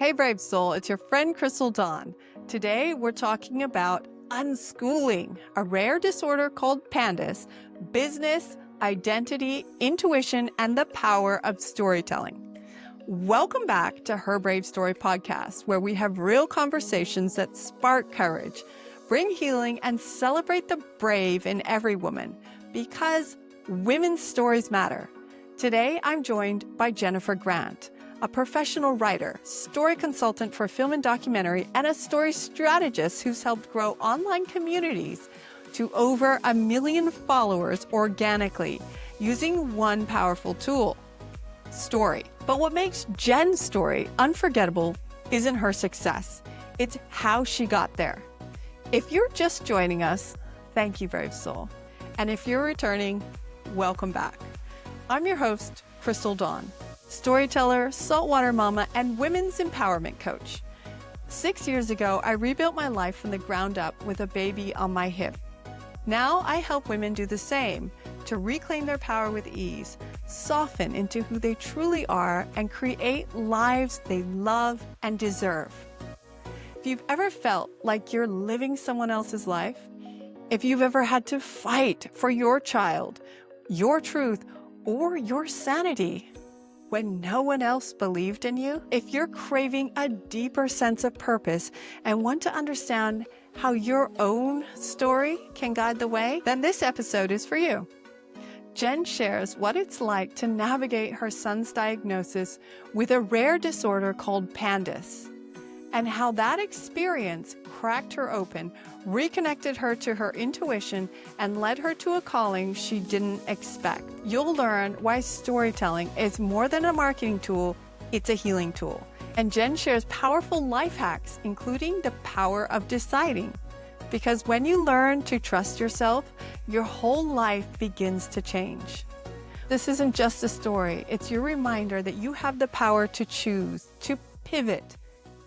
Hey, brave soul, it's your friend Chrystal Dawn. Today, we're talking about unschooling, a rare disorder called PANDAS, business, identity, intuition, and the power of storytelling. Welcome back to Her Brave Story podcast, where we have real conversations that spark courage, bring healing, and celebrate the brave in every woman, because women's stories matter. Today, I'm joined by Jennifer Grant, a professional writer, story consultant for film and documentary, and a story strategist who's helped grow online communities to over 1 million followers organically using one powerful tool, story. But what makes Jen's story unforgettable isn't her success. It's how she got there. If you're just joining us, thank you, brave soul. And if you're returning, welcome back. I'm your host, Chrystal Dawn, storyteller, saltwater mama, and women's empowerment coach. 6 years ago, I rebuilt my life from the ground up with a baby on my hip. Now I help women do the same, to reclaim their power with ease, soften into who they truly are, and create lives they love and deserve. If you've ever felt like you're living someone else's life, if you've ever had to fight for your child, your truth, or your sanity, when no one else believed in you, if you're craving a deeper sense of purpose and want to understand how your own story can guide the way, then this episode is for you. Jen shares what it's like to navigate her son's diagnosis with a rare disorder called PANDAS, and how that experience cracked her open, reconnected her to her intuition, and led her to a calling she didn't expect. You'll learn why storytelling is more than a marketing tool, it's a healing tool. And Jen shares powerful life hacks, including the power of deciding. Because when you learn to trust yourself, your whole life begins to change. This isn't just a story, it's your reminder that you have the power to choose, to pivot,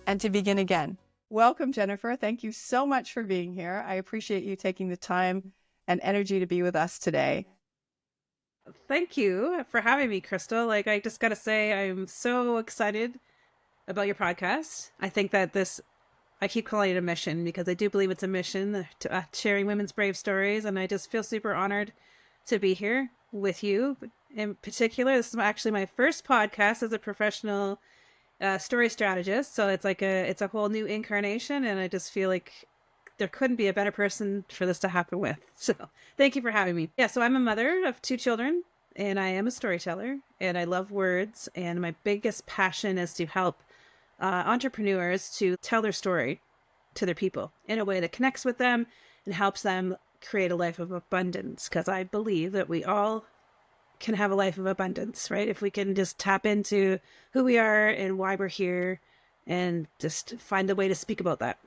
and to begin again. Welcome, Jennifer. Thank you so much for being here. I appreciate you taking the time and energy to be with us today. Thank you for having me, Chrystal. I just got to say, I'm so excited about your podcast. I think that I keep calling it a mission because I do believe it's a mission to sharing women's brave stories. And I just feel super honored to be here with you. In particular, this is actually my first podcast as a professional story strategist. So it's it's a whole new incarnation. And I just feel like there couldn't be a better person for this to happen with. So thank you for having me. Yeah, so I'm a mother of 2 children and I am a storyteller and I love words. And my biggest passion is to help entrepreneurs to tell their story to their people in a way that connects with them and helps them create a life of abundance. Because I believe that we all can have a life of abundance, right? If we can just tap into who we are and why we're here and just find a way to speak about that.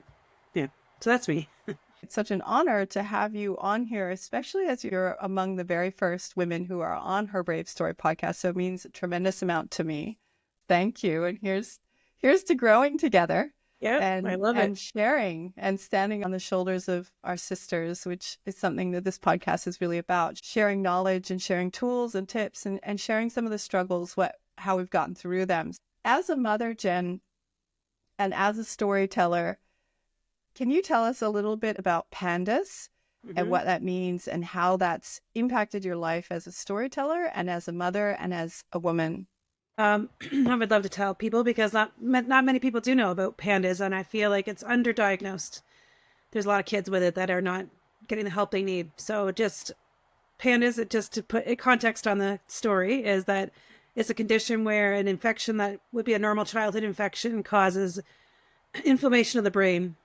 Yeah. So that's me. It's such an honor to have you on here, especially as you're among the very first women who are on Her Brave Story podcast. So it means a tremendous amount to me. Thank you. And here's to growing together. Yeah, I love it. And sharing and standing on the shoulders of our sisters, which is something that this podcast is really about. Sharing knowledge and sharing tools and tips and sharing some of the struggles, how we've gotten through them. As a mother, Jen, and as a storyteller, can you tell us a little bit about PANDAS and what that means and how that's impacted your life as a storyteller and as a mother and as a woman? I would love to tell people because not many people do know about PANDAS, and I feel like it's underdiagnosed. There's a lot of kids with it that are not getting the help they need. So just PANDAS, just to put context on the story, is that it's a condition where an infection that would be a normal childhood infection causes inflammation of the brain.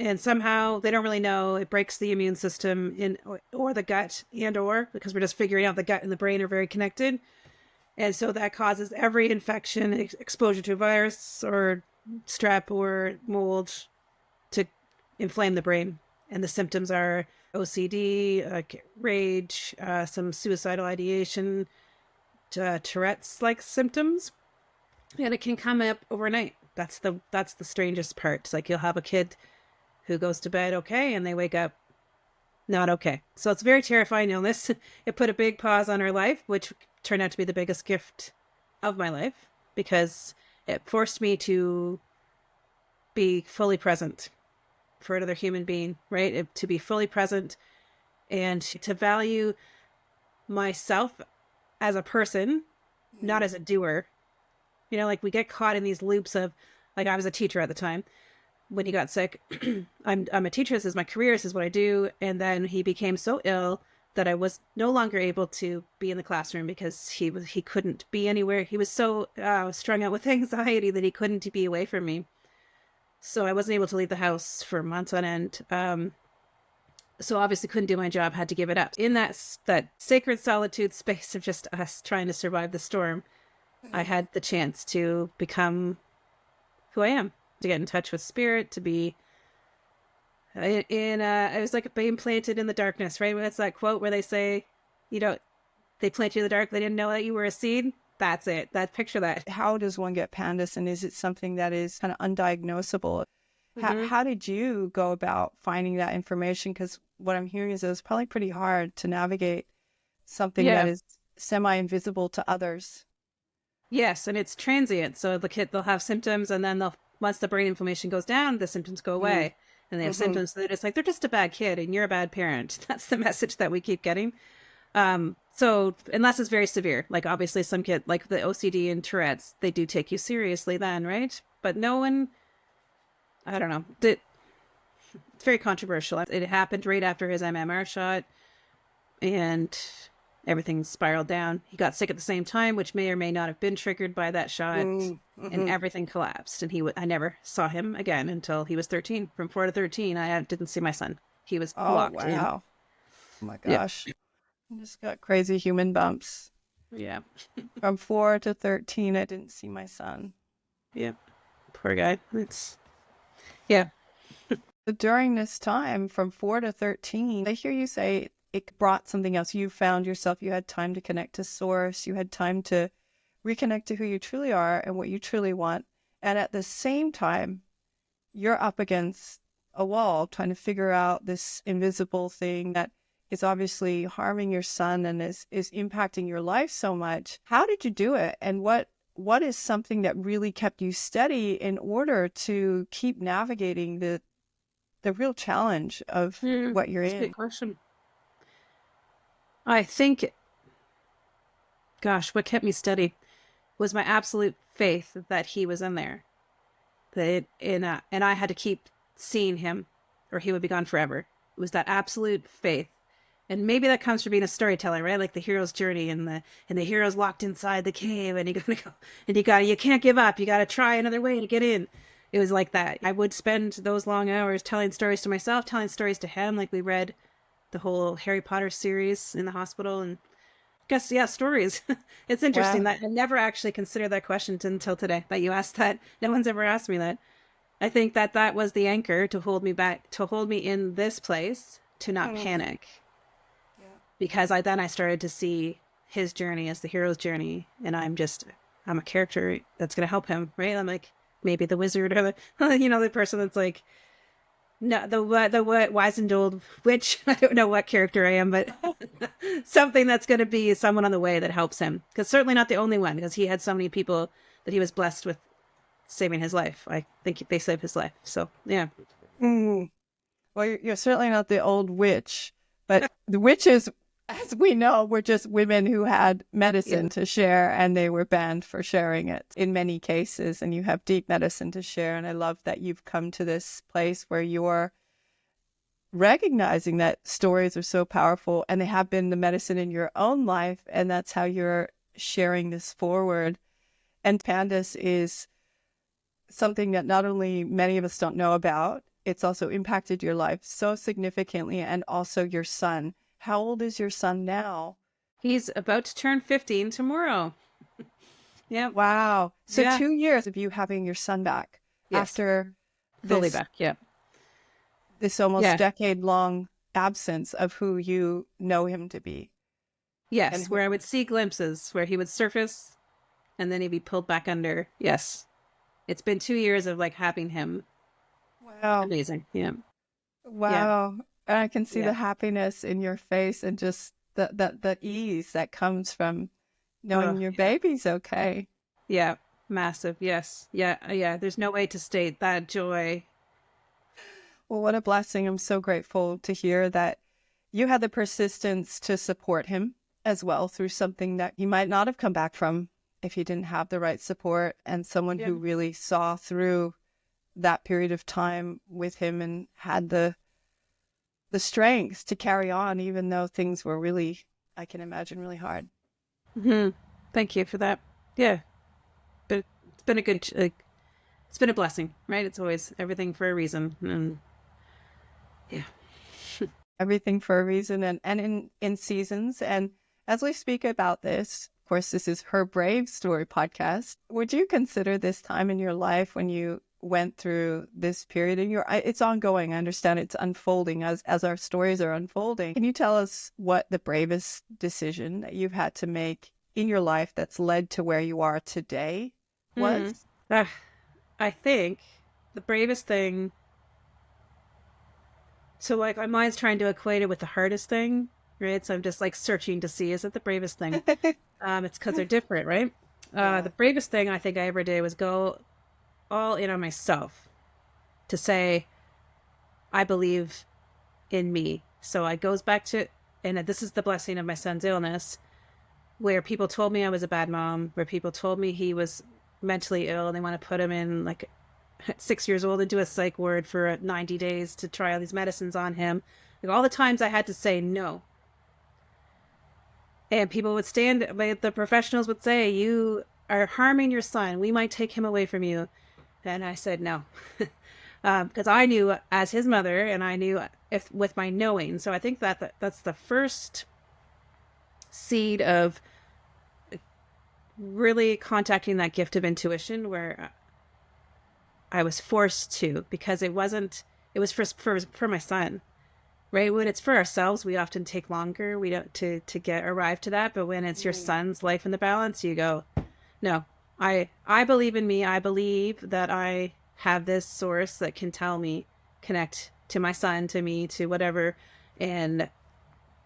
And somehow they don't really know, it breaks the immune system or the gut because we're just figuring out the gut and the brain are very connected. And so that causes every infection, exposure to a virus or strep or mold to inflame the brain. And the symptoms are OCD, rage, some suicidal ideation, Tourette's-like symptoms. And it can come up overnight. That's the strangest part. It's like you'll have a kid who goes to bed okay and they wake up not okay. So it's a very terrifying illness. It put a big pause on her life, which turned out to be the biggest gift of my life because it forced me to be fully present for another human being, right? To be fully present and to value myself as a person, not as a doer. Like we get caught in these loops of, like, I was a teacher at the time when he got sick. I'm a teacher. This is my career. This is what I do. And then he became so ill that I was no longer able to be in the classroom because he couldn't be anywhere. He was so strung out with anxiety that he couldn't be away from me. So I wasn't able to leave the house for months on end. So obviously couldn't do my job, had to give it up. In that sacred solitude space of just us trying to survive the storm, I had the chance to become who I am, to get in touch with spirit, to be I was like being planted in the darkness, right? That's that quote where they say, they plant you in the dark, they didn't know that you were a seed. That's it. Picture that. How does one get PANDAS, and is it something that is kind of undiagnosable? Mm-hmm. How did you go about finding that information? Because what I'm hearing is it was probably pretty hard to navigate something that is semi-invisible to others. Yes, and it's transient. So the kid, they'll have symptoms, and then once the brain inflammation goes down, the symptoms go away. And they have symptoms that it's like, they're just a bad kid and you're a bad parent. That's the message that we keep getting. So unless it's very severe, like obviously some kid, like the OCD and Tourette's, they do take you seriously then, right? But no one, I don't know. It's very controversial. It happened right after his MMR shot and everything spiraled down. He got sick at the same time, which may or may not have been triggered by that shot, and everything collapsed. And I never saw him again until he was 13. From 4 to 13, I didn't see my son. He was locked in. Oh my gosh. Yeah. I just got crazy human bumps. Yeah. From 4 to 13, I didn't see my son. Yeah. Poor guy. Yeah. During this time, from 4 to 13, I hear you say it brought something else. You found yourself, you had time to connect to source, you had time to reconnect to who you truly are and what you truly want. And at the same time, you're up against a wall trying to figure out this invisible thing that is obviously harming your son and is impacting your life so much. How did you do it? And what is something that really kept you steady in order to keep navigating the real challenge of what you're in? Good question. I think, gosh, what kept me steady was my absolute faith that he was in there. And I had to keep seeing him or he would be gone forever. It was that absolute faith. And maybe that comes from being a storyteller, right? Like the hero's journey and the hero's locked inside the cave and you can't give up. You got to try another way to get in. It was like that. I would spend those long hours telling stories to myself, telling stories to him. Like we read the whole Harry Potter series in the hospital and stories. It's interesting that I never actually considered that question until today that you asked that. No one's ever asked me that. I think that was the anchor to hold me back, to hold me in this place, to not panic. Yeah. Because I started to see his journey as the hero's journey. And I'm a character that's going to help him, right? I'm like maybe the wizard or the person that's like, no, the wizened old witch. I don't know what character I am, but something that's going to be someone on the way that helps him. Because certainly not the only one, because he had so many people that he was blessed with saving his life. I think they saved his life. So, yeah. Well, you're certainly not the old witch, but the witches, as we know, were just women who had medicine to share, and they were banned for sharing it in many cases. And you have deep medicine to share. And I love that you've come to this place where you're recognizing that stories are so powerful and they have been the medicine in your own life. And that's how you're sharing this forward. And PANDAS is something that not only many of us don't know about, it's also impacted your life so significantly, and also your son. How old is your son now? He's about to turn 15 tomorrow. Yeah. Wow. So 2 years of you having your son back after fully back. Yeah. This almost decade-long absence of who you know him to be. Yes. And where I would see glimpses where he would surface and then he'd be pulled back under. Yes. It's been 2 years of like having him. Wow. Amazing. Yeah. Wow. Yeah. And I can see the happiness in your face and just the ease that comes from knowing your baby's okay. Yeah. Massive. Yes. Yeah. Yeah. There's no way to state that joy. Well, what a blessing. I'm so grateful to hear that you had the persistence to support him as well through something that he might not have come back from if he didn't have the right support, and someone Yeah. who really saw through that period of time with him and had the strength to carry on even though things were really, I can imagine, really hard. Hmm. Thank you for that. Yeah. But it's been a good, like, it's been a blessing, right? It's always everything for a reason. And yeah. Everything for a reason, and in seasons. And as we speak about this, of course, this is her Brave Story podcast. Would you consider this time in your life when you went through this period in it's ongoing. I understand it's unfolding as our stories are unfolding. Can you tell us what the bravest decision that you've had to make in your life that's led to where you are today Hmm. was? I think the bravest thing. So, like, my mind's trying to equate it with the hardest thing, right? So I'm just like searching to see, is it the bravest thing? It's because they're different, right? Yeah. The bravest thing I think I ever did was go all in on myself to say, I believe in me. So it goes back to, and this is the blessing of my son's illness, where people told me I was a bad mom, where people told me he was mentally ill and they want to put him in like 6 years old into a psych ward for 90 days to try all these medicines on him. Like all the times I had to say no. And people would stand, the professionals would say, you are harming your son. We might take him away from you. And I said no. Because I knew as his mother, and I knew if with my knowing. So I think that's the first seed of really contacting that gift of intuition, where I was forced to, because it was for my son, right? When it's for ourselves, we often take longer. We don't to get arrive to that. But when it's your son's life in the balance, you go, no, I believe in me. I believe that I have this source that can tell me, connect to my son, to me, to whatever, and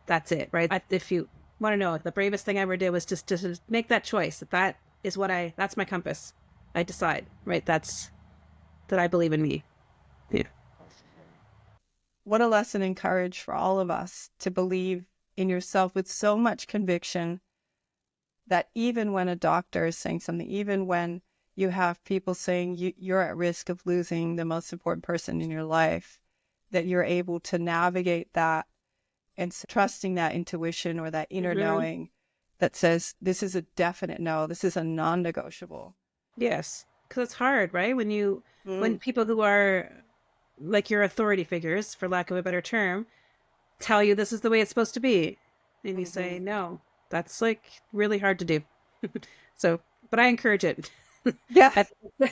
that's it, right? If you want to know, the bravest thing I ever did was just to make that choice. That is that's my compass. I decide, right? That's that I believe in me. Yeah. What a lesson and courage for all of us to believe in yourself with so much conviction that even when a doctor is saying something, even when you have people saying you're at risk of losing the most important person in your life, that you're able to navigate that and trusting that intuition or that inner Mm-hmm. knowing that says, this is a definite no, this is a non-negotiable. Yes, because it's hard, right? When Mm. people who are like your authority figures, for lack of a better term, tell you this is the way it's supposed to be, and you say Mm-hmm. no, that's like really hard to do. So, but I encourage it. Yeah. I,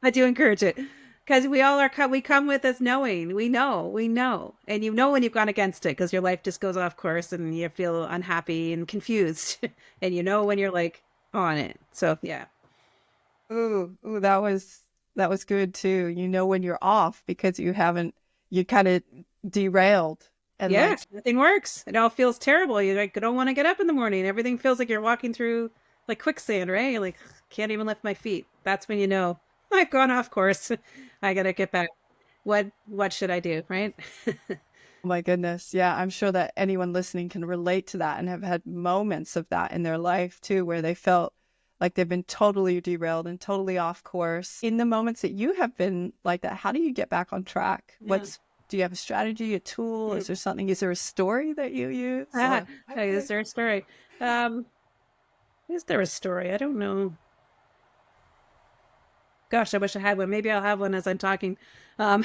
I do encourage it because we come with this knowing. We know, and you know when you've gone against it because your life just goes off course and you feel unhappy and confused, and you know when you're like on it. So yeah. Ooh, that was good too. You know when you're off because you kind of derailed and Yeah, like, nothing works. It all feels terrible. You like don't want to get up in the morning. Everything feels like you're walking through like quicksand, right? You're like can't even lift my feet. That's when you know I've gone off course. I gotta get back. What should I do, right? oh my goodness. Yeah, I'm sure that anyone listening can relate to that and have had moments of that in their life too, where they felt like they've been totally derailed and totally off course. In the moments that you have been like that, how do you get back on track? Yeah. Do you have a strategy, a tool? Is there something, is there a story that you use? Ah, Or... hey, is there a story? Um, is there a story? I don't know. Gosh, I wish I had one. Maybe I'll have one as I'm talking. Um,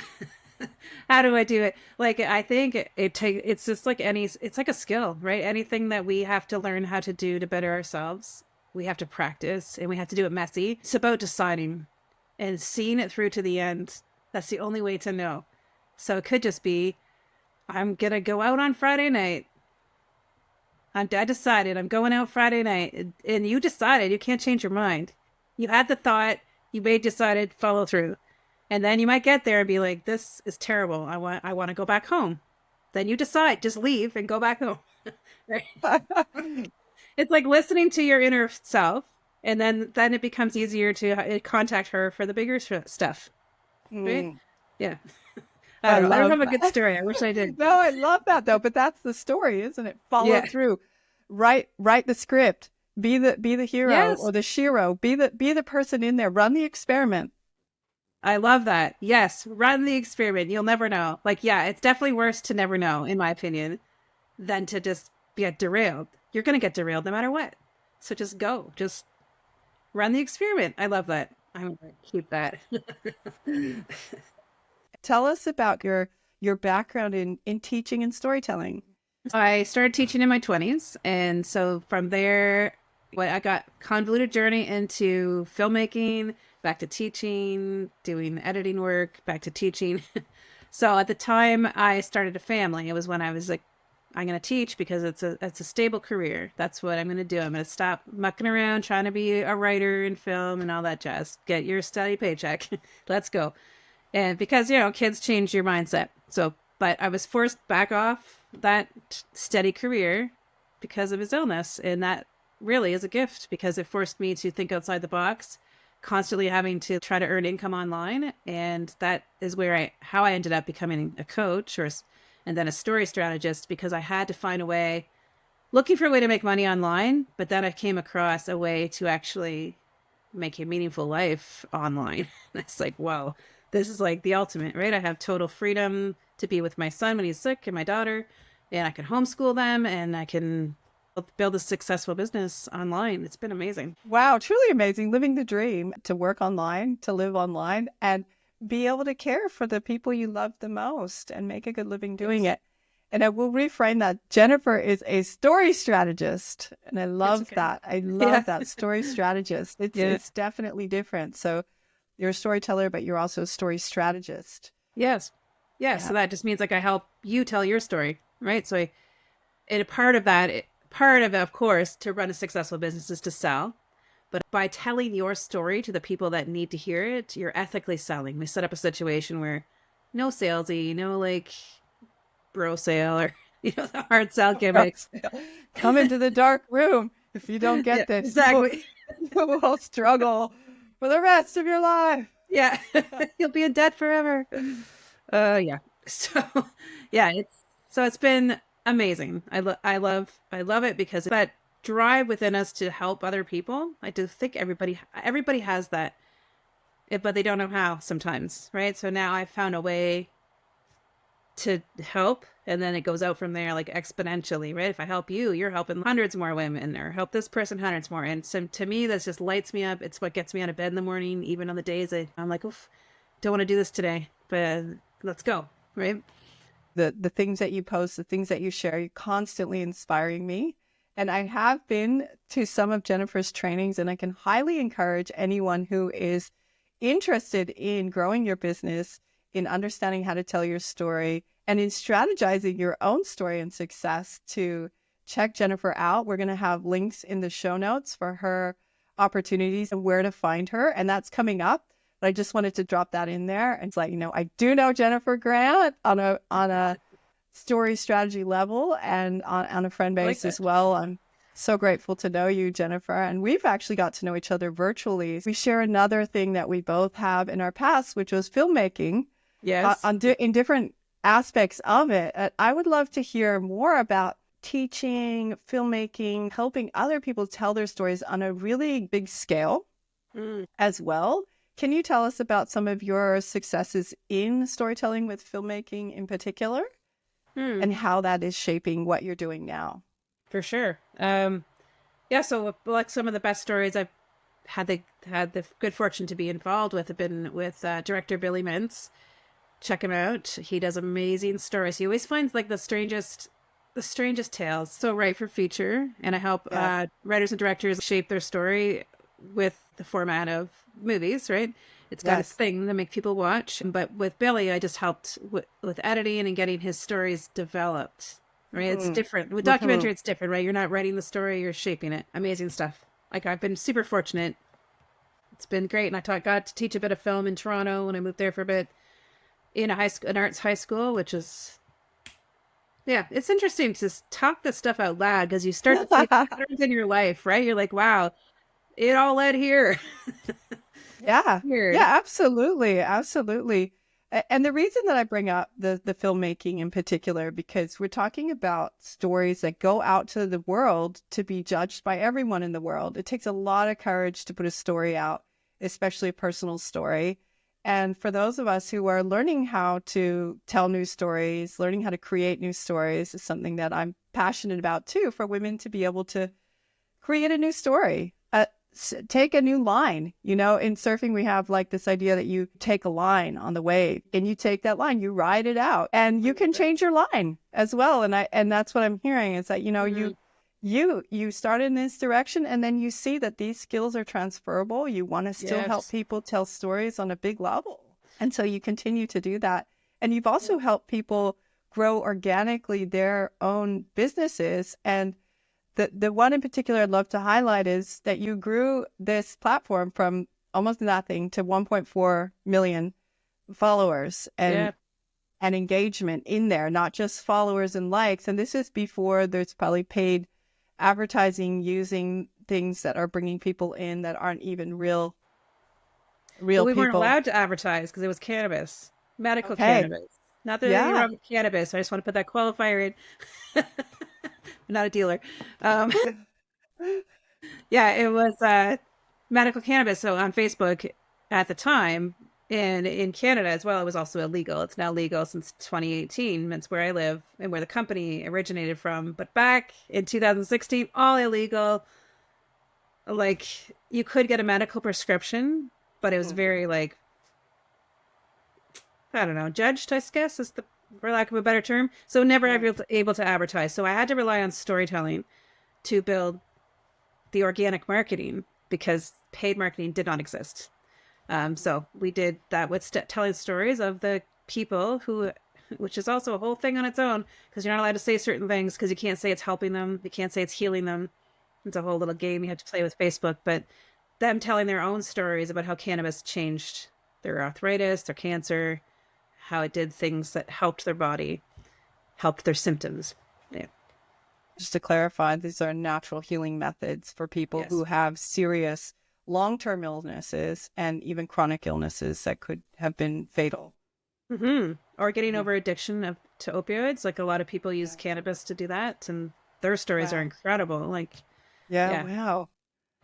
how do I do it? Like I think it's just like it's like a skill, right? Anything that we have to learn how to do to better ourselves, we have to practice and we have to do it messy. It's about deciding and seeing it through to the end. That's the only way to know. So it could just be I'm gonna go out on Friday night. I decided I'm going out Friday night, and you decided you can't change your mind. You had the thought, you may decided follow through, and then you might get there and be like, "This is terrible. I want to go back home." Then you decide just leave and go back home. Right? It's like listening to your inner self And then it becomes easier to contact her for the bigger stuff, right? Mm, Yeah. I I don't know. I don't love have a good that. story. I wish I did. No, I love that though. But that's the story, isn't it? Follow Yeah. through. Write the script. Be the hero Yes. or the shiro. Be the person in there. Run the experiment. I love that. Yes. Run the experiment. You'll never know. Like, yeah, it's definitely worse to never know, in my opinion, than to just get derailed. You're going to get derailed no matter what. So just go. Just run the experiment. I love that. I'm going to keep that. Tell us about your background in teaching and storytelling. I started teaching in my 20s. And so from there, I got convoluted journey into filmmaking, back to teaching, doing editing work, back to teaching. So at the time I started a family, it was when I was like, I'm going to teach because it's a stable career. That's what I'm going to do. I'm going to stop mucking around trying to be a writer in film and all that jazz. Get your steady paycheck. Let's go. And because, kids change your mindset. So, but I was forced back off that steady career because of his illness. And that really is a gift because it forced me to think outside the box, constantly having to try to earn income online. And that is how I ended up becoming a coach and then a story strategist because I had to find a way, looking for a way to make money online. But then I came across a way to actually make a meaningful life online. It's like, whoa, this is like the ultimate, right? I have total freedom to be with my son when he's sick and my daughter, and I can homeschool them and I can build a successful business online. It's been amazing. Wow, truly amazing. Living the dream to work online, to live online, and be able to care for the people you love the most and make a good living doing Yes. it. And I will reframe that. Jennifer is a story strategist. And I It's love okay. that. I Yeah. love that story strategist. It's Yeah. it's definitely different. So you're a storyteller, but you're also a story strategist. Yes. Yeah. Yeah. So that just means like I help you tell your story, right? And a part of that, of course, to run a successful business is to sell. But by telling your story to the people that need to hear it, you're ethically selling. We set up a situation where no salesy, no like bro sale or the hard sell gimmicks. Come into the dark room. If you don't Yeah, get this, exactly. you will struggle for the rest of your life. Yeah, you'll be in debt forever. Yeah. So, yeah, it's been amazing. I love it because that drive within us to help other people. I do think everybody has that, but they don't know how sometimes, right? So now I've found a way to help, and then it goes out from there like exponentially, right? If I help you, you're helping hundreds more women, or help this person hundreds more. And so to me, that just lights me up. It's what gets me out of bed in the morning, even on the days I'm like, oof, don't want to do this today, but let's go, right? The things that you post, the things that you share, you're constantly inspiring me. And I have been to some of Jennifer's trainings, and I can highly encourage anyone who is interested in growing your business, in understanding how to tell your story, and in strategizing your own story and success to check Jennifer out. We're going to have links in the show notes for her opportunities and where to find her. And that's coming up. But I just wanted to drop that in there. And it's like, I do know Jennifer Grant on a story strategy level and on a friend I base like as that. well. I'm so grateful to know you, Jennifer. And we've actually got to know each other virtually. We share another thing that we both have in our past, which was filmmaking Yes. in different aspects of it. I would love to hear more about teaching, filmmaking, helping other people tell their stories on a really big scale Mm. as well. Can you tell us about some of your successes in storytelling with filmmaking in particular Mm. and how that is shaping what you're doing now? For sure. Yeah. So like some of the best stories I've had the good fortune to be involved with have been with director Billy Mintz. Check him out. He does amazing stories. He always finds like the strangest tales. So right for feature, and I help Yes. writers and directors shape their story with the format of movies. Right, it's got its Yes. thing to make people watch. But with Billy, I just helped with editing and getting his stories developed. Right, it's Mm-hmm. different with Mm-hmm. documentary. It's different, right? You're not writing the story; you're shaping it. Amazing stuff. Like I've been super fortunate. It's been great, and got to teach a bit of film in Toronto when I moved there for a bit in an arts high school, which is yeah, it's interesting to talk this stuff out loud because you start to see patterns in your life, right? You're like, wow, it all led here. Yeah. Weird. Yeah, absolutely. Absolutely. And the reason that I bring up the filmmaking in particular, because we're talking about stories that go out to the world to be judged by everyone in the world. It takes a lot of courage to put a story out, especially a personal story. And for those of us who are learning how to tell new stories, learning how to create new stories is something that I'm passionate about too, for women to be able to create a new story. Take a new line. You know, in surfing, we have like this idea that you take a line on the wave and you take that line, you ride it out, and you can change your line as well. And that's what I'm hearing is that, you know, you start in this direction and then you see that these skills are transferable. You want to still help Yes. people tell stories on a big level. And so you continue to do that. And you've also helped people grow organically their own businesses. And the one in particular I'd love to highlight is that you grew this platform from almost nothing to 1.4 million followers Yeah. and engagement in there, not just followers and likes. And this is before there's probably paid advertising using things that are bringing people in that aren't even real Well, we weren't people. allowed to advertise because it was cannabis, medical Okay. cannabis. Not that there's anything Yeah. wrong with cannabis. I just want to put that qualifier in. I'm not a dealer. Um, yeah, it was medical cannabis. So on Facebook at the time, and in Canada as well, it was also illegal. It's now legal since 2018. That's where I live and where the company originated from. But back in 2016, all illegal. Like you could get a medical prescription, but it was very like I don't know, judged, I guess, is the for lack of a better term. So never Yeah. able to advertise. So I had to rely on storytelling to build the organic marketing because paid marketing did not exist. So we did that with telling stories of the people who, which is also a whole thing on its own because you're not allowed to say certain things because you can't say it's helping them. You can't say it's healing them. It's a whole little game you have to play with Facebook. But them telling their own stories about how cannabis changed their arthritis, their cancer, how it did things that helped their body, helped their symptoms. Yeah. Just to clarify, these are natural healing methods for people who Yes. have serious long-term illnesses and even chronic illnesses that could have been fatal. Or getting Mhm. over addiction to opioids. Like a lot of people use Yeah. cannabis to do that, and their stories are Wow. incredible. Like, Yeah, yeah, wow.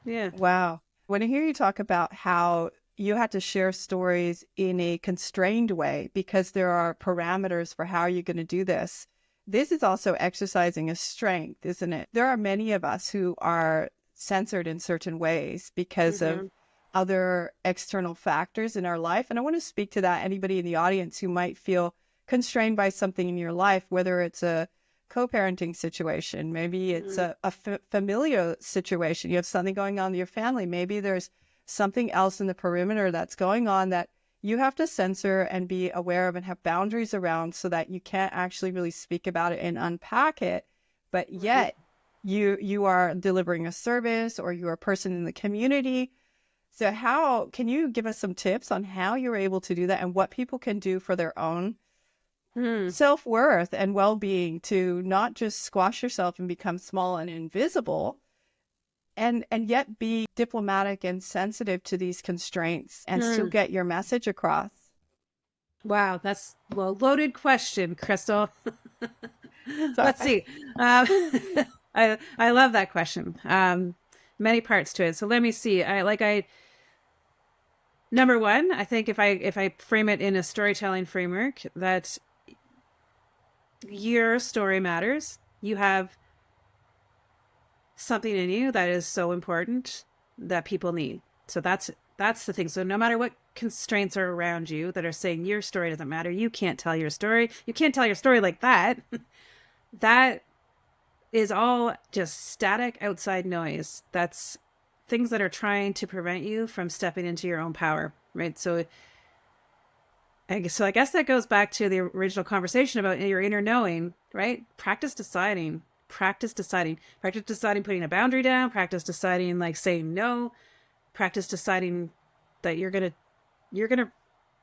yeah. Wow. When I hear you talk about how you had to share stories in a constrained way because there are parameters for how you're going to do this is also exercising a strength, isn't it? There are many of us who are censored in certain ways because of hmm other external factors in our life. And I want to speak to that. Anybody in the audience who might feel constrained by something in your life, whether it's a co-parenting situation, maybe it's a familial situation, you have something going on in your family, maybe there's something else in the perimeter that's going on that you have to censor and be aware of and have boundaries around so that you can't actually really speak about it and unpack it, but hmm yet you are delivering a service or you're a person in the community. So how can you give us some tips on how you're able to do that and what people can do for their own hmm self-worth and well-being to not just squash yourself and become small and invisible and yet be diplomatic and sensitive to these constraints and still get your message across? Wow, that's a loaded question, Crystal. Let's Sorry. see. Um, I love that question. Many parts to it. So let me see. I number one, I think if I frame it in a storytelling framework, that your story matters. You have something in you that is so important that people need. So that's the thing. So no matter what constraints are around you that are saying your story doesn't matter, you can't tell your story. You can't tell your story like that. That is all just static outside noise. That's things that are trying to prevent you from stepping into your own power, right? So I guess that goes back to the original conversation about your inner knowing, right? Practice deciding putting a boundary down, practice deciding like saying no, practice deciding that you're gonna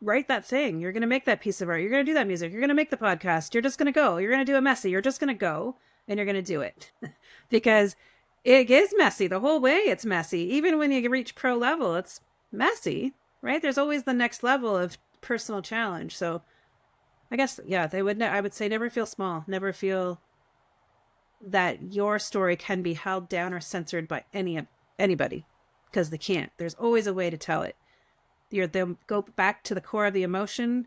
write that thing, you're gonna make that piece of art, you're gonna do that music, you're gonna make the podcast, you're just gonna go, you're gonna do a messy, you're just gonna go and you're gonna do it because It is messy the whole way. It's messy. Even when you reach pro level, it's messy, right? There's always the next level of personal challenge. So I guess, yeah, I would say never feel small, never feel that your story can be held down or censored by anybody, because they can't. There's always a way to tell it. They'll go back to the core of the emotion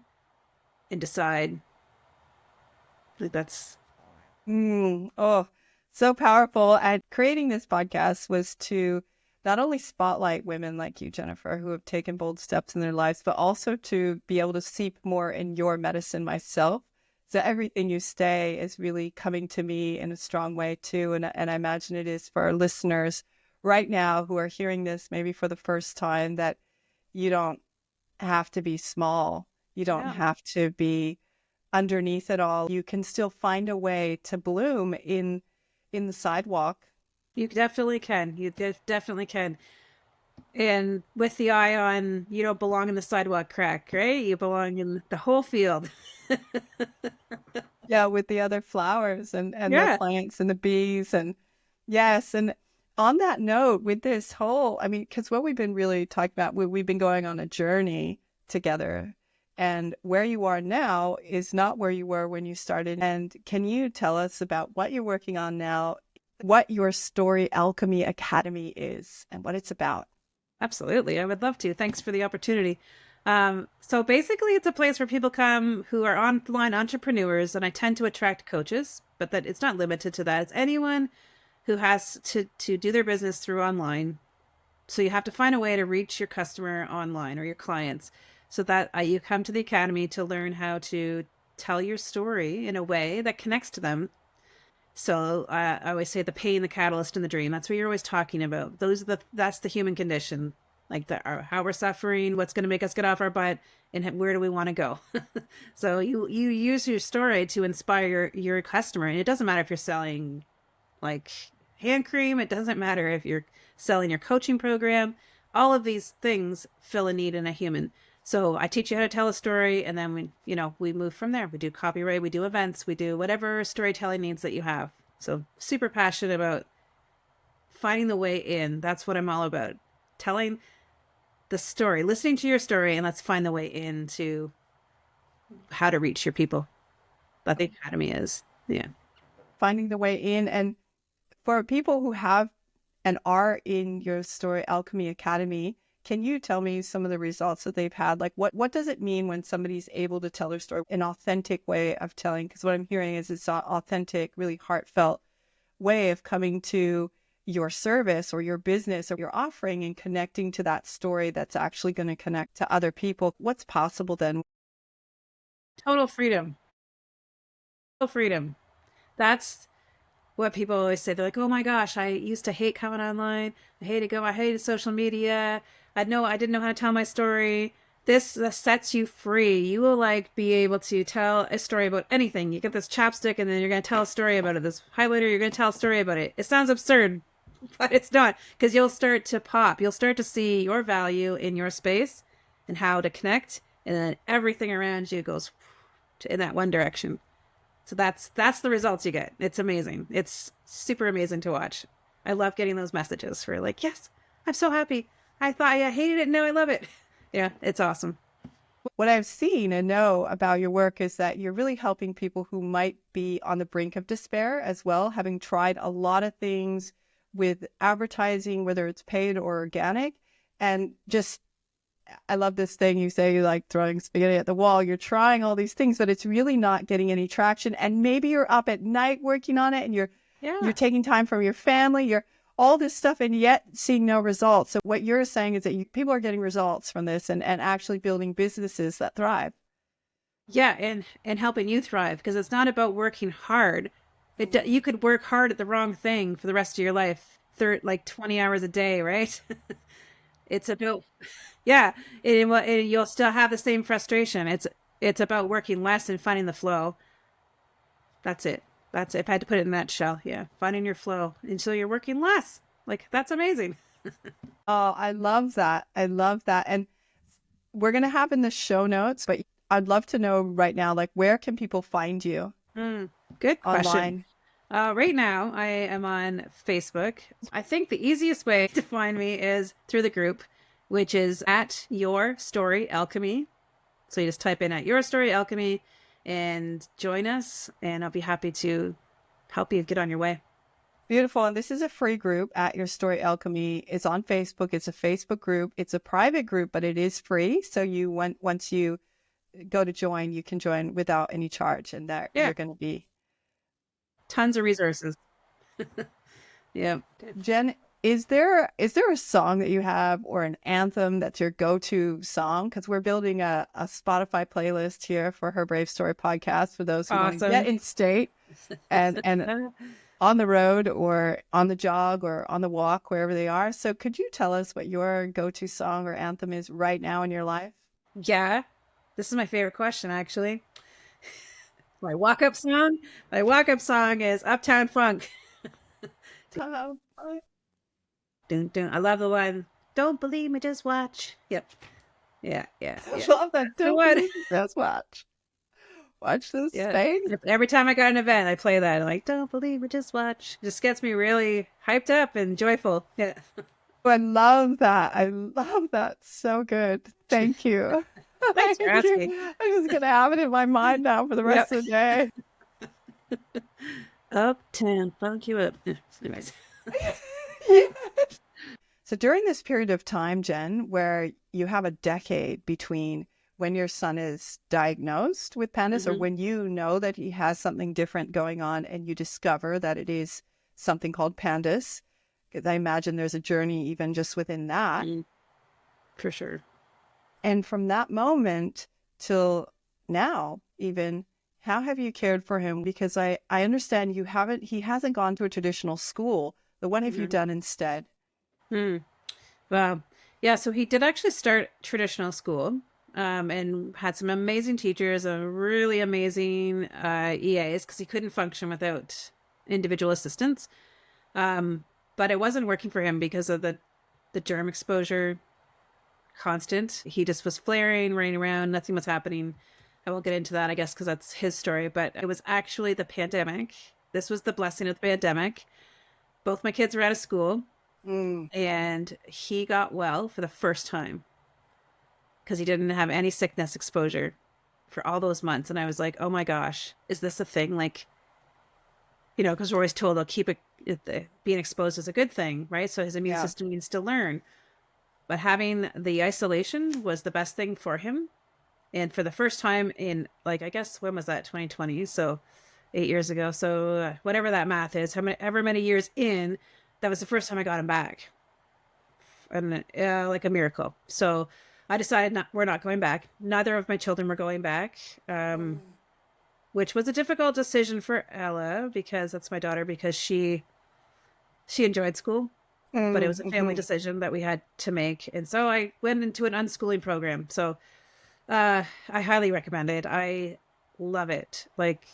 and decide. Like that's Oh, so powerful. And creating this podcast was to not only spotlight women like you, Jennifer, who have taken bold steps in their lives, but also to be able to seep more in your medicine myself. So everything you say is really coming to me in a strong way too. And I imagine it is for our listeners right now who are hearing this maybe for the first time, that you don't have to be small. You don't no. have to be underneath it all. You can still find a way to bloom in the sidewalk. You definitely can. You definitely can. And with the eye on, you don't belong in the sidewalk crack, right? You belong in the whole field. Yeah, with the other flowers and the Yeah. plants and the bees. And yes, and on that note, with this whole, I mean, because what we've been really talking about, we've been going on a journey together. And where you are now is not where you were when you started. And can you tell us about what you're working on now, what your Story Alchemy Academy is, and what it's about? Absolutely. I would love to. Thanks for the opportunity. So basically, it's a place where people come who are online entrepreneurs, and I tend to attract coaches, but that it's not limited to that. It's anyone who has to do their business through online. So you have to find a way to reach your customer online or your clients, so that you come to the academy to learn how to tell your story in a way that connects to them. So I always say the pain, the catalyst, and the dream. That's what you're always talking about. That's the human condition, like how we're suffering, what's going to make us get off our butt, and where do we want to go. So you use your story to inspire your customer, and it doesn't matter if you're selling like hand cream. It doesn't matter if you're selling your coaching program. All of these things fill a need in a human. So I teach you how to tell a story, and then we move from there. We do copyright, we do events, we do whatever storytelling needs that you have. So super passionate about finding the way in. That's what I'm all about. Telling the story, listening to your story, and let's find the way into how to reach your people. That the academy is. Yeah. Finding the way in. And for people who have and are in your Story Alchemy Academy, can you tell me some of the results that they've had? Like what does it mean when somebody's able to tell their story, an authentic way of telling? Because what I'm hearing is it's an authentic, really heartfelt way of coming to your service or your business or your offering and connecting to that story that's actually going to connect to other people. What's possible then? Total freedom. Total freedom. That's what people always say. They're like, "Oh my gosh, I used to hate coming online. I hated social media. I didn't know how to tell my story." This sets you free. You will like be able to tell a story about anything. You get this chapstick, and then you're gonna tell a story about it. This highlighter, you're gonna tell a story about it. It sounds absurd, but it's not, because you'll start to pop. You'll start to see your value in your space and how to connect, and then everything around you goes in that one direction. So that's the results you get. It's amazing. It's super amazing to watch. I love getting those messages for like, yes, I'm so happy. I thought I hated it. Now I love it. Yeah, it's awesome. What I've seen and know about your work is that you're really helping people who might be on the brink of despair as well, having tried a lot of things with advertising, whether it's paid or organic. And just, I love this thing you say, you like throwing spaghetti at the wall. You're trying all these things, but it's really not getting any traction. And maybe you're up at night working on it and you're Yeah. taking time from your family, you're all this stuff, and yet seeing no results. So what you're saying is that people are getting results from this and actually building businesses that thrive. Yeah, and helping you thrive, because it's not about working hard. You could work hard at the wrong thing for the rest of your life, like 20 hours a day, right? It's about yeah, and you'll still have the same frustration. It's about working less and finding the flow. That's it. That's it. If I had to put it in that shell, yeah, finding your flow until you're working less. Like that's amazing. Oh, I love that. I love that. And we're going to have in the show notes, but I'd love to know right now, like, where can people find you Mm, good question. online? Right now, I am on Facebook. I think the easiest way to find me is through the group, which is at Your Story Alchemy. So you just type in at Your Story Alchemy and join us, and I'll be happy to help you get on your way. Beautiful. And this is a free group at Your Story Alchemy. It's on Facebook. It's a Facebook group. It's a private group, but it is free. So once you go to join, you can join without any charge. And that Yeah, you're going to be. tons of resources. Yeah. Jen, is there a song that you have or an anthem that's your go-to song? Because we're building a Spotify playlist here for Her Brave Story podcast for those who want to get Awesome. in state and on the road or on the jog or on the walk, wherever they are. So could you tell us what your go-to song or anthem is right now in your life? Yeah, this is my favorite question, actually. My walk-up song is Uptown Funk. Oh, Dun, dun. I love the one. Don't believe me, just watch. Yep. Yeah, yeah, I yeah. love that. The Don't one. believe it. Let's watch. Watch this Yeah. space. Every time I got an event, I play that. I'm like, don't believe me, just watch. Just gets me really hyped up and joyful. Yeah. I love that. I love that. So good. Thank you. Thanks for asking. I'm just going to have it in my mind now for the rest of the day. Uptown Funk you up. Anyways. Yes. So during this period of time, Jen, where you have a decade between when your son is diagnosed with PANDAS or Mhm. when you know that he has something different going on and you discover that it is something called PANDAS, because I imagine there's a journey even just within that. For sure. And from that moment till now, even, how have you cared for him? Because I understand he hasn't gone to a traditional school. But what have you Mhm. done instead? Hmm. Wow. Yeah, so he did actually start traditional school and had some amazing teachers, a really amazing EAs because he couldn't function without individual assistance. But it wasn't working for him because of the germ exposure constant. He just was flaring, running around, nothing was happening. I won't get into that, I guess, because that's his story. But it was actually the pandemic. This was the blessing of the pandemic. Both my kids were out of school Mm, and he got well for the first time because he didn't have any sickness exposure for all those months. And I was like, oh my gosh, is this a thing? Like, because we're always told they'll keep being exposed is a good thing, right? So his immune yeah. system needs to learn. But having the isolation was the best thing for him. And for the first time in, like, I guess, when was that? 2020. So 8 years ago. So whatever that math is, however many years in, that was the first time I got him back. And like a miracle. So I decided we're not going back. Neither of my children were going back, which was a difficult decision for Ella because that's my daughter because she enjoyed school, but it was a family Mm-hmm. decision that we had to make. And so I went into an unschooling program. So I highly recommend it. I love it. Like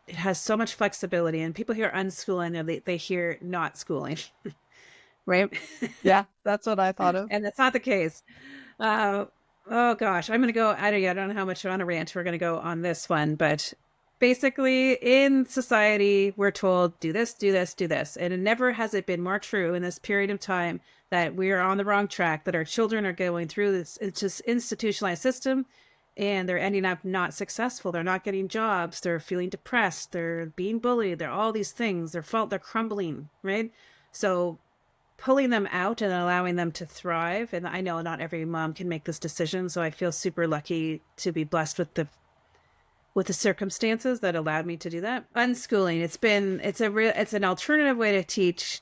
it has so much flexibility and people hear unschooling and they hear not schooling. Right? Yeah, that's what I thought of. And that's not the case. Uh, oh gosh, I'm gonna go. I don't know how much on a rant we're gonna go on this one, but basically, in society, we're told do this, do this, do this, and it never has it been more true in this period of time that we are on the wrong track. That our children are going through this it's just institutionalized system, and they're ending up not successful. They're not getting jobs. They're feeling depressed. They're being bullied. They're all these things. They're crumbling, right? So pulling them out and allowing them to thrive. And I know not every mom can make this decision, so I feel super lucky to be blessed with the circumstances that allowed me to do that. Unschooling, it's an alternative way to teach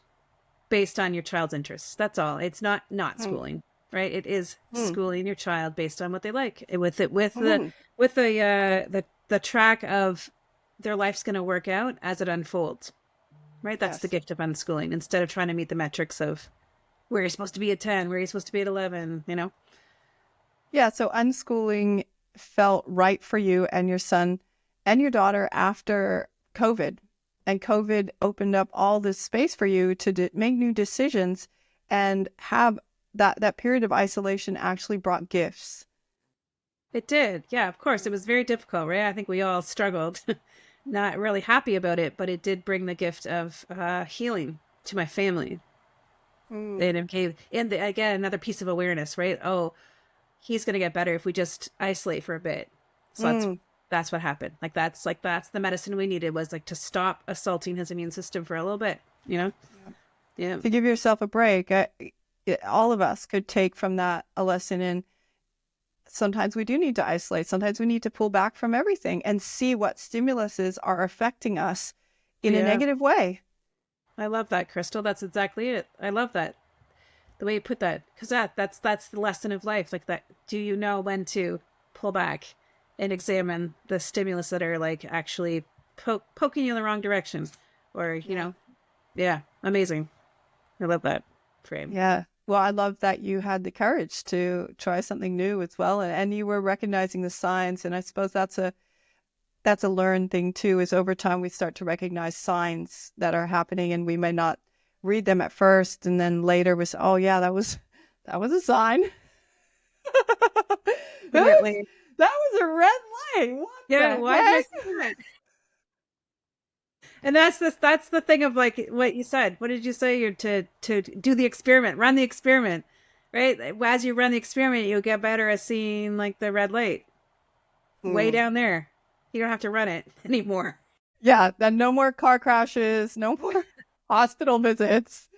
based on your child's interests. That's all. It's not Mm, schooling, right? It is mm, schooling your child based on what they like. With mm. the track of their life's going to work out as it unfolds. Right? That's the Yes. gift of unschooling. Instead of trying to meet the metrics of where you're supposed to be at 10, where you're supposed to be at 11. Yeah, so unschooling felt right for you and your son and your daughter after COVID. And COVID opened up all this space for you to make new decisions and have that period of isolation actually brought gifts. It did. Yeah, of course. It was very difficult, right? I think we all struggled. not really happy about it, but it did bring the gift of healing to my family. Mm. And it gave, and again, another piece of awareness, right? Oh, he's going to get better if we just isolate for a bit. So Mm. that's what happened. That's the medicine we needed, was like to stop assaulting his immune system for a little bit, you know? Yeah. To give yourself a break. All of us could take from that a lesson in sometimes we do need to isolate. Sometimes we need to pull back from everything and see what stimuluses are affecting us in a Yeah. negative way. I love that, Chrystal. That's exactly it. I love that. The way you put that. Because that's the lesson of life. Like that, do you know when to pull back and examine the stimulus that are like actually poking you in the wrong direction? Or, you know, yeah, amazing. I love that frame. Yeah. Well, I love that you had the courage to try something new as well, and you were recognizing the signs. And I suppose that's a learned thing too. Is over time we start to recognize signs that are happening, and we may not read them at first, and then later we say, "Oh yeah, that was a sign. that Definitely. was a red light. What Yeah, the why did I heck?" say that? And that's the thing of like what you said. What did you say? You're to do the experiment, run the experiment, right? As you run the experiment, you'll get better at seeing like the red light way Hmm. down there. You don't have to run it anymore. Yeah. Then no more car crashes. No more hospital visits.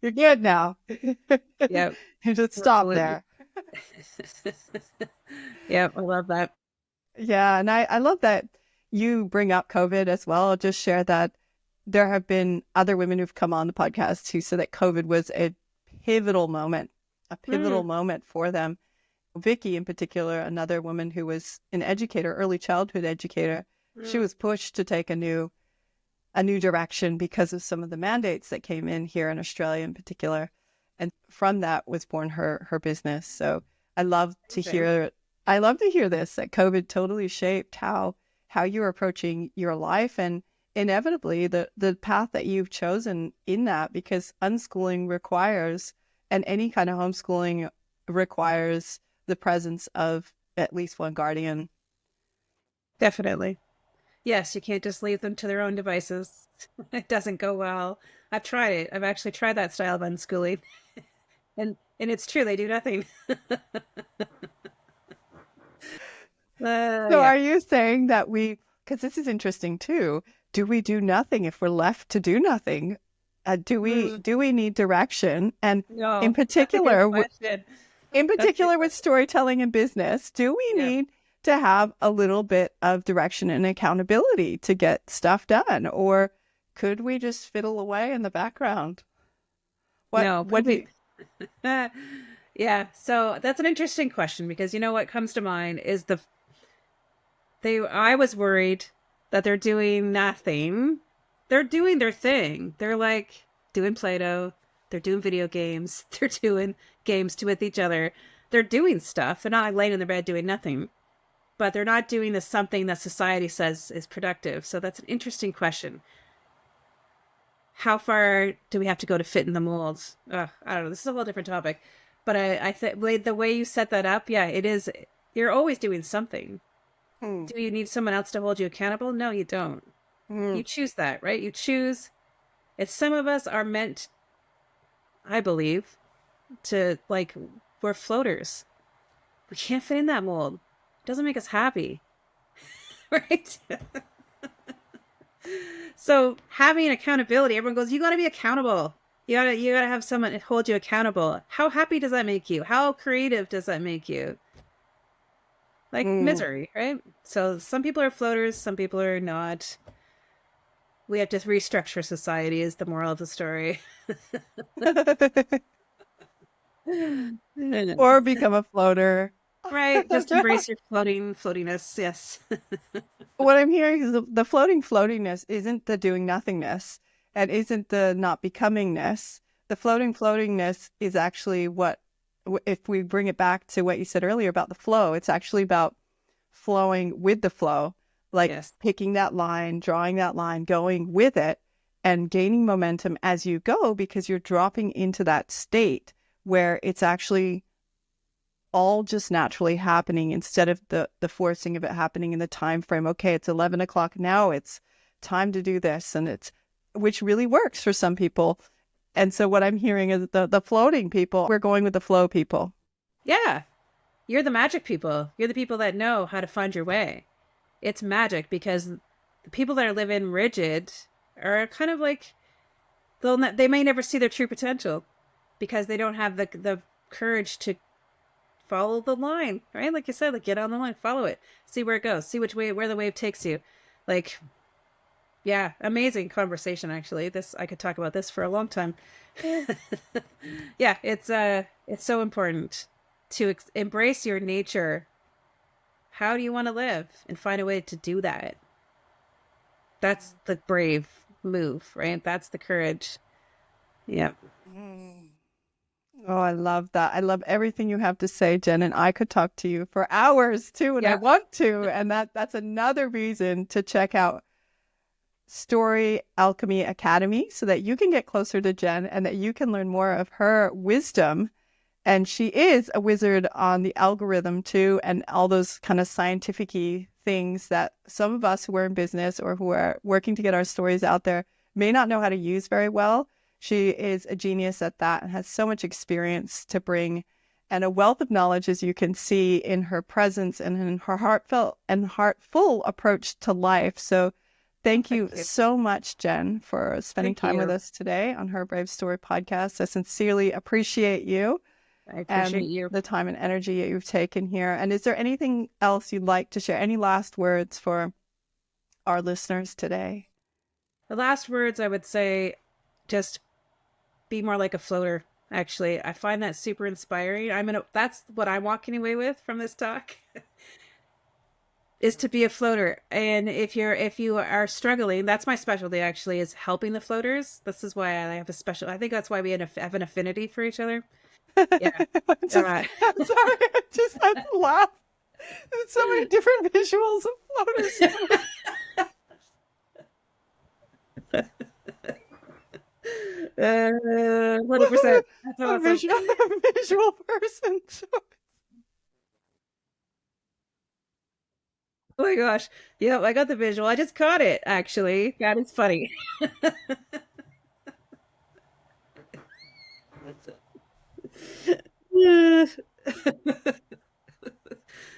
You're good now. Yep, You just stop absolutely. there. Yep, I love that. Yeah, and I love that you bring up COVID as well. I'll just share that there have been other women who've come on the podcast who said that COVID was pivotal moment, a pivotal Mm, moment for them. Vicky, in particular, another woman who was an educator, early childhood educator, she mm. was pushed to take a new direction because of some of the mandates that came in here in Australia in particular. And from that was born her business. So I love to Amazing. hear this, that COVID totally shaped how you're approaching your life and inevitably the path that you've chosen in that, because unschooling requires, and any kind of homeschooling requires, the presence of at least one guardian. Definitely. Yes, you can't just leave them to their own devices. It doesn't go well. I've tried it. I've actually tried that style of unschooling, and it's true. They do nothing. So Yeah. are you saying that because this is interesting too, do we do nothing if we're left to do nothing? Mm, Do we need direction? And in no, that's a good particular, question. in That's a good particular with question. storytelling and business, do we Yeah. need to have a little bit of direction and accountability to get stuff done? Or could we just fiddle away in the background? No, What could do you, we? Yeah. So that's an interesting question, because you know what comes to mind is I was worried that they're doing nothing. They're doing their thing. They're like doing Play-Doh. They're doing video games. They're doing games with each other. They're doing stuff. They're not like laying in their bed doing nothing, but they're not doing the something that society says is productive. So that's an interesting question. How far do we have to go to fit in the molds? I don't know. This is a whole different topic, but I think the way you set that up, yeah, it is. You're always doing something. hmm, Do you need someone else to hold you accountable? No, you don't. hmm, You choose that, right? You choose. It's some of us are meant, I believe, to like, we're floaters. We can't fit in that mold. It doesn't make us happy, right? So having accountability, everyone goes, you got to be accountable. You gotta have someone hold you accountable. How happy does that make you? How creative does that make you? Like hmm. misery, right? So some people are floaters, some people are not. We have to restructure society is the moral of the story. Or become a floater. Right, just embrace your floatiness. Yes. What I'm hearing is the floating floatingness isn't the doing nothingness and isn't the not becomingness. The floating floatingness is actually if we bring it back to what you said earlier about the flow, it's actually about flowing with the flow, like Yes. picking that line, drawing that line, going with it, and gaining momentum as you go, because you're dropping into that state where it's actually all just naturally happening instead of the forcing of it happening in the time frame. Okay, it's 11 o'clock now. It's time to do this. And which really works for some people. And so what I'm hearing is the floating people, we're going with the flow people. Yeah. You're the magic people. You're the people that know how to find your way. It's magic because the people that are living rigid are kind of like, they may never see their true potential because they don't have the courage to follow the line, right? Like you said, like get on the line, follow it, see where it goes, see where the wave takes you. Like, yeah, amazing conversation. Actually, I could talk about this for a long time. Yeah, it's so important to embrace your nature. How do you want to live and find a way to do that? That's the brave move, right? That's the courage. Yep. Oh, I love that. I love everything you have to say, Jen, and I could talk to you for hours too, and I want to. And that's another reason to check out Story Alchemy Academy so that you can get closer to Jen and that you can learn more of her wisdom. And she is a wizard on the algorithm too, and all those kind of scientific-y things that some of us who are in business or who are working to get our stories out there may not know how to use very well. She is a genius at that and has so much experience to bring and a wealth of knowledge, as you can see in her presence and in her heartfelt and heartful approach to life. So thank you so much, Jen, for spending time with us today on her Brave Story podcast. I sincerely appreciate you. I appreciate you. The time and energy that you've taken here. And is there anything else you'd like to share? Any last words for our listeners today? The last words I would say, just be more like a floater. Actually, I find that super inspiring. That's what I'm walking away with from this talk. Is to be a floater. And if you are struggling, that's my specialty actually, is helping the floaters. This is why I have I think that's why we have an affinity for each other. Yeah. I'm sorry, I just had to laugh. There's so many different visuals of floaters. 100%. That's a visual person. Oh my gosh. Yeah, I got the visual. I just caught it, actually. God, it's funny.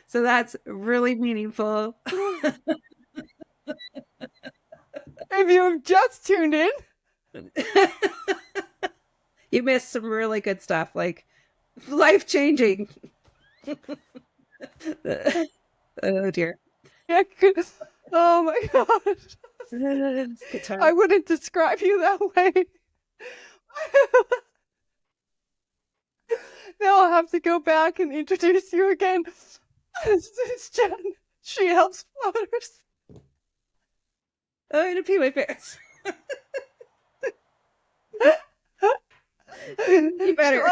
So that's really meaningful. If you have just tuned in, you missed some really good stuff, like life-changing. Oh dear. Yeah, oh my gosh. I wouldn't describe you that way. Now I'll have to go back and introduce you again. This is Jen. She helps floaters. Oh, I'm gonna pee my pants. You better.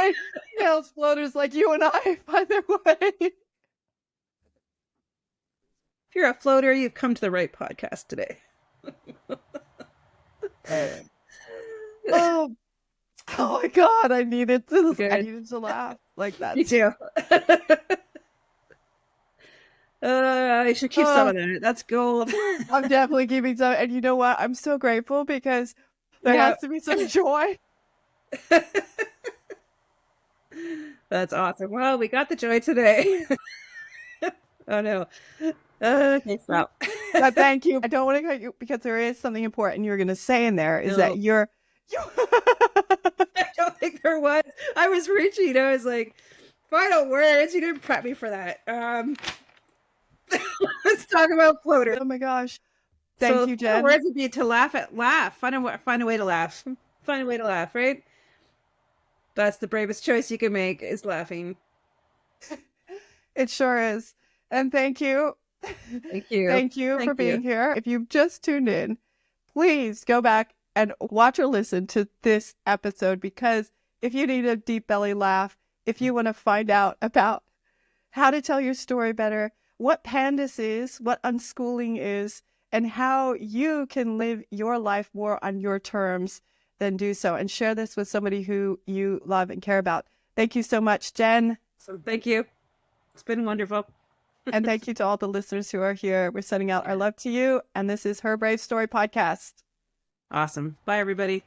She helps floaters like you and I find their way. If you're a floater, you've come to the right podcast today. Oh my God, I needed to laugh like that. Me too. I should keep some of that. That's gold. I'm definitely keeping some. And you know what? I'm so grateful because there has to be some joy. That's awesome. Well, we got the joy today. Oh no. Okay, stop. Thank you. I don't want to cut you because there is something important you're going to say in there. Is that you? I don't think there was. I was reaching. I was like, final words. You didn't prep me for that. Let's talk about floaters. Oh my gosh. Thank you, Jen. Words would be to laugh. Find a way to laugh. Find a way to laugh, right? That's the bravest choice you can make, is laughing. It sure is. And thank you. Thank you. Thank you for being here. If you've just tuned in, please go back and watch or listen to this episode, because if you need a deep belly laugh, if you want to find out about how to tell your story better, what PANDAS is, what unschooling is, and how you can live your life more on your terms, then do so and share this with somebody who you love and care about. Thank you so much, Jen. So thank you. It's been wonderful. And thank you to all the listeners who are here. We're sending out our love to you. And this is Her Brave Story Podcast. Awesome. Bye, everybody.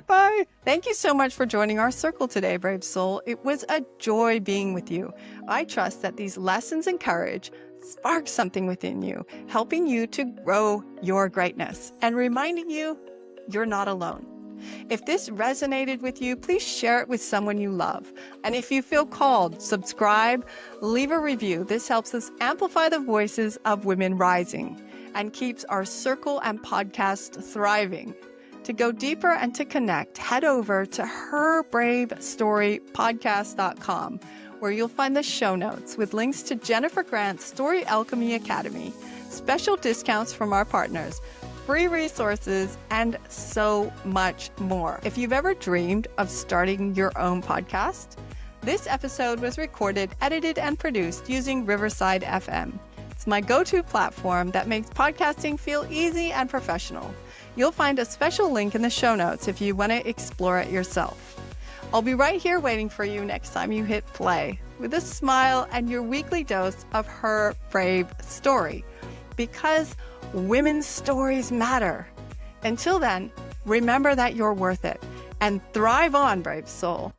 Bye. Thank you so much for joining our circle today, Brave Soul. It was a joy being with you. I trust that these lessons and courage spark something within you, helping you to grow your greatness and reminding you you're not alone. If this resonated with you, please share it with someone you love. And if you feel called, subscribe, leave a review. This helps us amplify the voices of women rising and keeps our circle and podcast thriving. To go deeper and to connect, head over to herbravestorypodcast.com, where you'll find the show notes with links to Jennifer Grant's Story Alchemy Academy, special discounts from our partners, free resources, and so much more. If you've ever dreamed of starting your own podcast, this episode was recorded, edited, and produced using Riverside FM. It's my go-to platform that makes podcasting feel easy and professional. You'll find a special link in the show notes if you want to explore it yourself. I'll be right here waiting for you next time you hit play with a smile and your weekly dose of Her Brave Story, because women's stories matter. Until then, remember that you're worth it and thrive on, brave soul.